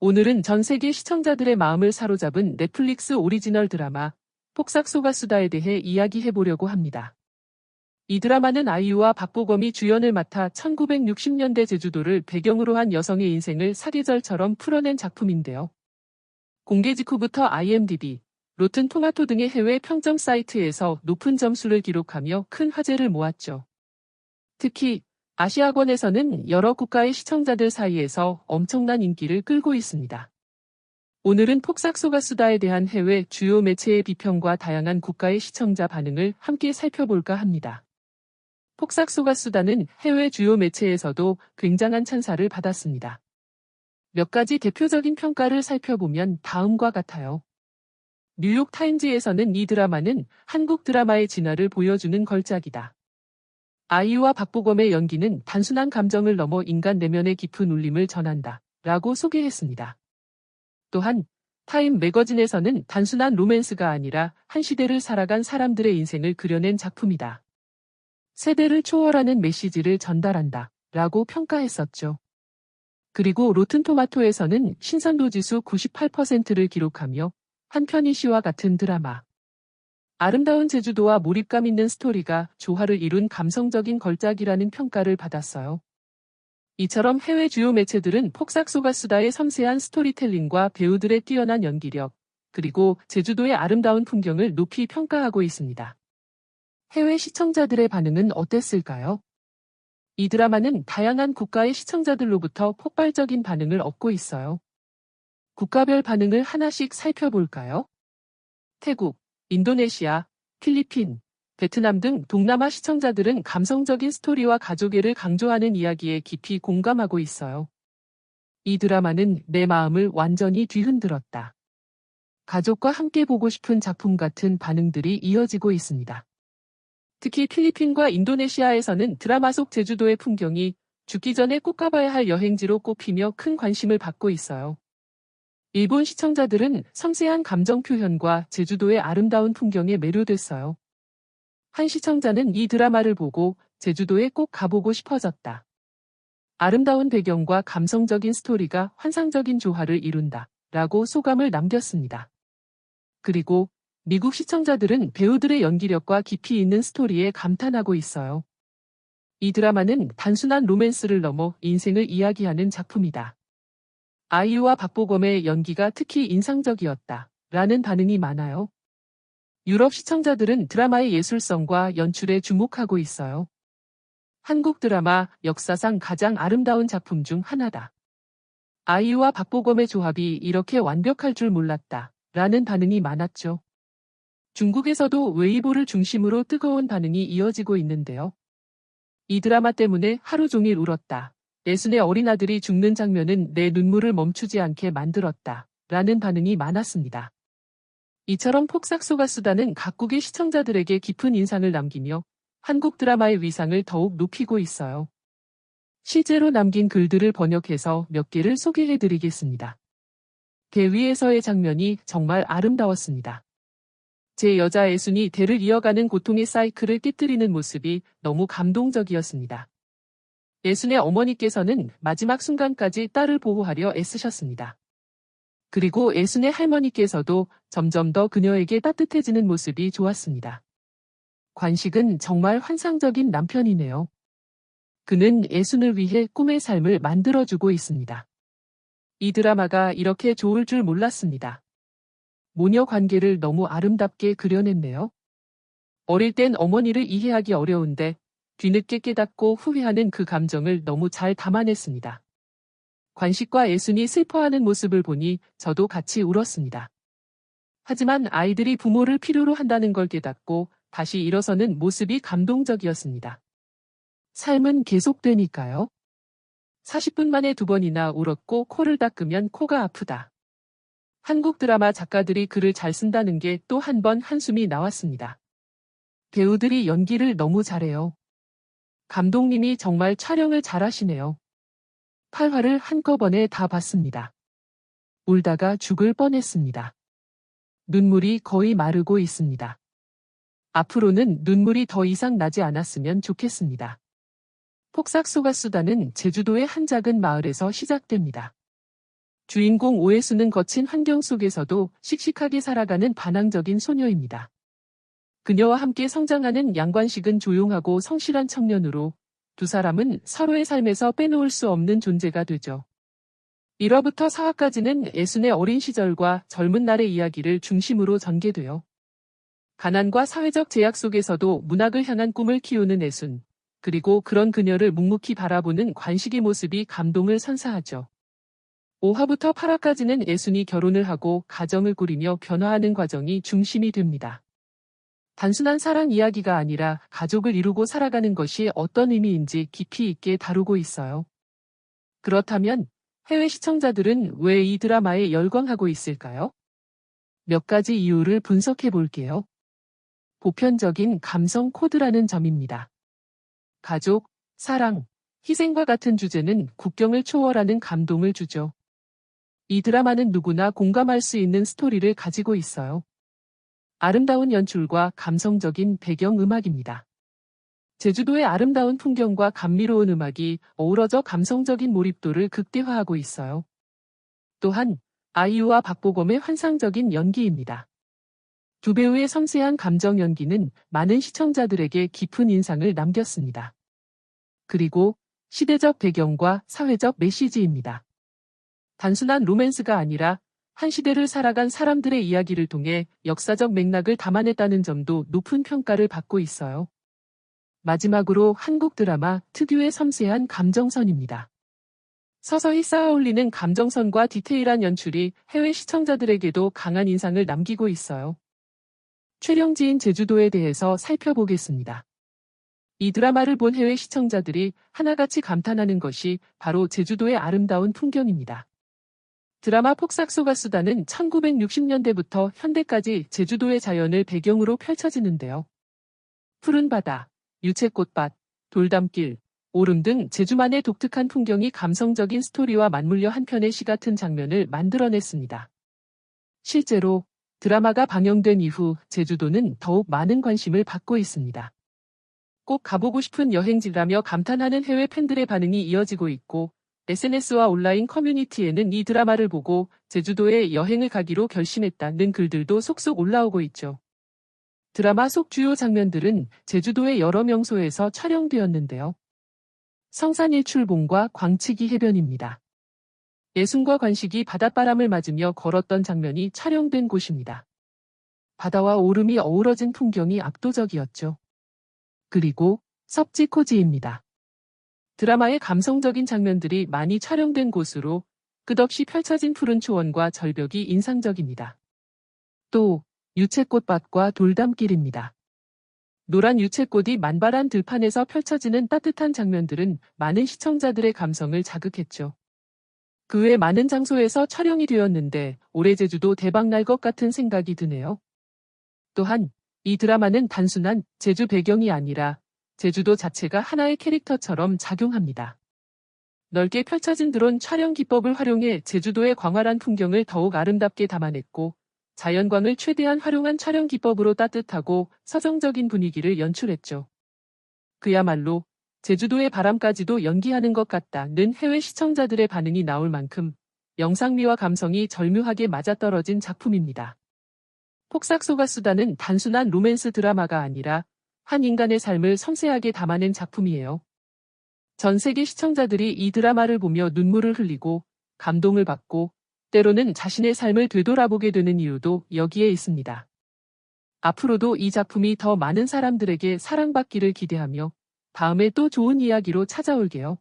오늘은 전 세계 시청자들의 마음을 사로잡은 넷플릭스 오리지널 드라마 폭삭 속았수다에 대해 이야기해보려고 합니다. 이 드라마는 아이유와 박보검이 주연을 맡아 1960년대 제주도를 배경으로 한 여성의 인생을 사계절처럼 풀어낸 작품인데요. 공개 직후부터 IMDb, 로튼 토마토 등의 해외 평점 사이트에서 높은 점수를 기록하며 큰 화제를 모았죠. 특히 아시아권에서는 여러 국가의 시청자들 사이에서 엄청난 인기를 끌고 있습니다. 오늘은 폭삭 속았수다에 대한 해외 주요 매체의 비평과 다양한 국가의 시청자 반응을 함께 살펴볼까 합니다. 폭삭 속았수다는 해외 주요 매체에서도 굉장한 찬사를 받았습니다. 몇 가지 대표적인 평가를 살펴보면 다음과 같아요. 뉴욕 타임즈에서는 이 드라마는 한국 드라마의 진화를 보여주는 걸작이다. 아이유와 박보검의 연기는 단순한 감정을 넘어 인간 내면의 깊은 울림을 전한다. 라고 소개했습니다. 또한 타임 매거진에서는 단순한 로맨스가 아니라 한 시대를 살아간 사람들의 인생을 그려낸 작품이다. 세대를 초월하는 메시지를 전달한다. 라고 평가했었죠. 그리고 로튼토마토에서는 신선도 지수 98%를 기록하며 한편이 시와 같은 드라마. 아름다운 제주도와 몰입감 있는 스토리가 조화를 이룬 감성적인 걸작이라는 평가를 받았어요. 이처럼 해외 주요 매체들은 폭삭 속았수다의 섬세한 스토리텔링과 배우들의 뛰어난 연기력, 그리고 제주도의 아름다운 풍경을 높이 평가하고 있습니다. 해외 시청자들의 반응은 어땠을까요? 이 드라마는 다양한 국가의 시청자들로부터 폭발적인 반응을 얻고 있어요. 국가별 반응을 하나씩 살펴볼까요? 태국, 인도네시아, 필리핀, 베트남 등 동남아 시청자들은 감성적인 스토리와 가족애를 강조하는 이야기에 깊이 공감하고 있어요. 이 드라마는 내 마음을 완전히 뒤흔들었다. 가족과 함께 보고 싶은 작품 같은 반응들이 이어지고 있습니다. 특히 필리핀과 인도네시아에서는 드라마 속 제주도의 풍경이 죽기 전에 꼭 가봐야 할 여행지로 꼽히며 큰 관심을 받고 있어요. 일본 시청자들은 섬세한 감정 표현과 제주도의 아름다운 풍경에 매료됐어요. 한 시청자는 이 드라마를 보고 제주도에 꼭 가보고 싶어졌다. 아름다운 배경과 감성적인 스토리가 환상적인 조화를 이룬다. 라고 소감을 남겼습니다. 그리고 미국 시청자들은 배우들의 연기력과 깊이 있는 스토리에 감탄하고 있어요. 이 드라마는 단순한 로맨스를 넘어 인생을 이야기하는 작품이다. 아이유와 박보검의 연기가 특히 인상적이었다. 라는 반응이 많아요. 유럽 시청자들은 드라마의 예술성과 연출에 주목하고 있어요. 한국 드라마 역사상 가장 아름다운 작품 중 하나다. 아이유와 박보검의 조합이 이렇게 완벽할 줄 몰랐다. 라는 반응이 많았죠. 중국에서도 웨이보를 중심으로 뜨거운 반응이 이어지고 있는데요. 이 드라마 때문에 하루 종일 울었다. 예순의 어린아들이 죽는 장면은 내 눈물을 멈추지 않게 만들었다. 라는 반응이 많았습니다. 이처럼 폭삭 속았수다는 각국의 시청자들에게 깊은 인상을 남기며 한국 드라마의 위상을 더욱 높이고 있어요. 실제로 남긴 글들을 번역해서 몇 개를 소개해드리겠습니다. 배 위에서의 장면이 정말 아름다웠습니다. 제 여자 애순이 대를 이어가는 고통의 사이클을 깨뜨리는 모습이 너무 감동적이었습니다. 애순의 어머니께서는 마지막 순간까지 딸을 보호하려 애쓰셨습니다. 그리고 애순의 할머니께서도 점점 더 그녀에게 따뜻해지는 모습이 좋았습니다. 관식은 정말 환상적인 남편이네요. 그는 애순을 위해 꿈의 삶을 만들어주고 있습니다. 이 드라마가 이렇게 좋을 줄 몰랐습니다. 모녀 관계를 너무 아름답게 그려냈네요. 어릴 땐 어머니를 이해하기 어려운데 뒤늦게 깨닫고 후회하는 그 감정을 너무 잘 담아냈습니다. 관식과 애순이 슬퍼하는 모습을 보니 저도 같이 울었습니다. 하지만 아이들이 부모를 필요로 한다는 걸 깨닫고 다시 일어서는 모습이 감동적이었습니다. 삶은 계속되니까요. 40분 만에 2번이나 울었고 코를 닦으면 코가 아프다. 한국 드라마 작가들이 글을 잘 쓴다는 게 또 한 번 한숨이 나왔습니다. 배우들이 연기를 너무 잘해요. 감독님이 정말 촬영을 잘하시네요. 8화를 한꺼번에 다 봤습니다. 울다가 죽을 뻔했습니다. 눈물이 거의 마르고 있습니다. 앞으로는 눈물이 더 이상 나지 않았으면 좋겠습니다. 폭삭 속았수다는 제주도의 한 작은 마을에서 시작됩니다. 주인공 오해수는 거친 환경 속에서도 씩씩하게 살아가는 반항적인 소녀입니다. 그녀와 함께 성장하는 양관식은 조용하고 성실한 청년으로 두 사람은 서로의 삶에서 빼놓을 수 없는 존재가 되죠. 1화부터 4화까지는 애순의 어린 시절과 젊은 날의 이야기를 중심으로 전개돼요. 가난과 사회적 제약 속에서도 문학을 향한 꿈을 키우는 애순, 그리고 그런 그녀를 묵묵히 바라보는 관식의 모습이 감동을 선사하죠. 5화부터 8화까지는 애순이 결혼을 하고 가정을 꾸리며 변화하는 과정이 중심이 됩니다. 단순한 사랑 이야기가 아니라 가족을 이루고 살아가는 것이 어떤 의미인지 깊이 있게 다루고 있어요. 그렇다면 해외 시청자들은 왜 이 드라마에 열광하고 있을까요? 몇 가지 이유를 분석해 볼게요. 보편적인 감성 코드라는 점입니다. 가족, 사랑, 희생과 같은 주제는 국경을 초월하는 감동을 주죠. 이 드라마는 누구나 공감할 수 있는 스토리를 가지고 있어요. 아름다운 연출과 감성적인 배경 음악입니다. 제주도의 아름다운 풍경과 감미로운 음악이 어우러져 감성적인 몰입도를 극대화하고 있어요. 또한 아이유와 박보검의 환상적인 연기입니다. 두 배우의 섬세한 감정 연기는 많은 시청자들에게 깊은 인상을 남겼습니다. 그리고 시대적 배경과 사회적 메시지입니다. 단순한 로맨스가 아니라 한 시대를 살아간 사람들의 이야기를 통해 역사적 맥락을 담아냈다는 점도 높은 평가를 받고 있어요. 마지막으로 한국 드라마 특유의 섬세한 감정선입니다. 서서히 쌓아올리는 감정선과 디테일한 연출이 해외 시청자들에게도 강한 인상을 남기고 있어요. 촬영지인 제주도에 대해서 살펴보겠습니다. 이 드라마를 본 해외 시청자들이 하나같이 감탄하는 것이 바로 제주도의 아름다운 풍경입니다. 드라마 폭삭소가수다는 1960년대부터 현대까지 제주도의 자연을 배경으로 펼쳐지는데요. 푸른 바다, 유채꽃밭, 돌담길, 오름 등 제주만의 독특한 풍경이 감성적인 스토리와 맞물려 한 편의 시 같은 장면을 만들어냈습니다. 실제로 드라마가 방영된 이후 제주도는 더욱 많은 관심을 받고 있습니다. 꼭 가보고 싶은 여행지라며 감탄하는 해외 팬들의 반응이 이어지고 있고 SNS와 온라인 커뮤니티에는 이 드라마를 보고 제주도에 여행을 가기로 결심했다는 글들도 속속 올라오고 있죠. 드라마 속 주요 장면들은 제주도의 여러 명소에서 촬영되었는데요. 성산일출봉과 광치기 해변입니다. 예순과 관식이 바닷바람을 맞으며 걸었던 장면이 촬영된 곳입니다. 바다와 오름이 어우러진 풍경이 압도적이었죠. 그리고 섭지코지입니다. 드라마의 감성적인 장면들이 많이 촬영된 곳으로 끝없이 펼쳐진 푸른 초원과 절벽이 인상적입니다. 또 유채꽃밭과 돌담길입니다. 노란 유채꽃이 만발한 들판에서 펼쳐지는 따뜻한 장면들은 많은 시청자들의 감성을 자극했죠. 그 외 많은 장소에서 촬영이 되었는데 올해 제주도 대박날 것 같은 생각이 드네요. 또한 이 드라마는 단순한 제주 배경이 아니라 제주도 자체가 하나의 캐릭터처럼 작용합니다. 넓게 펼쳐진 드론 촬영 기법을 활용해 제주도의 광활한 풍경을 더욱 아름답게 담아냈고 자연광을 최대한 활용한 촬영 기법으로 따뜻하고 서정적인 분위기를 연출했죠. 그야말로 제주도의 바람까지도 연기하는 것 같다는 해외 시청자들의 반응이 나올 만큼 영상미와 감성이 절묘하게 맞아떨어진 작품입니다. 폭삭소가수다는 단순한 로맨스 드라마가 아니라 한 인간의 삶을 섬세하게 담아낸 작품이에요. 전 세계 시청자들이 이 드라마를 보며 눈물을 흘리고 감동을 받고 때로는 자신의 삶을 되돌아보게 되는 이유도 여기에 있습니다. 앞으로도 이 작품이 더 많은 사람들에게 사랑받기를 기대하며 다음에 또 좋은 이야기로 찾아올게요.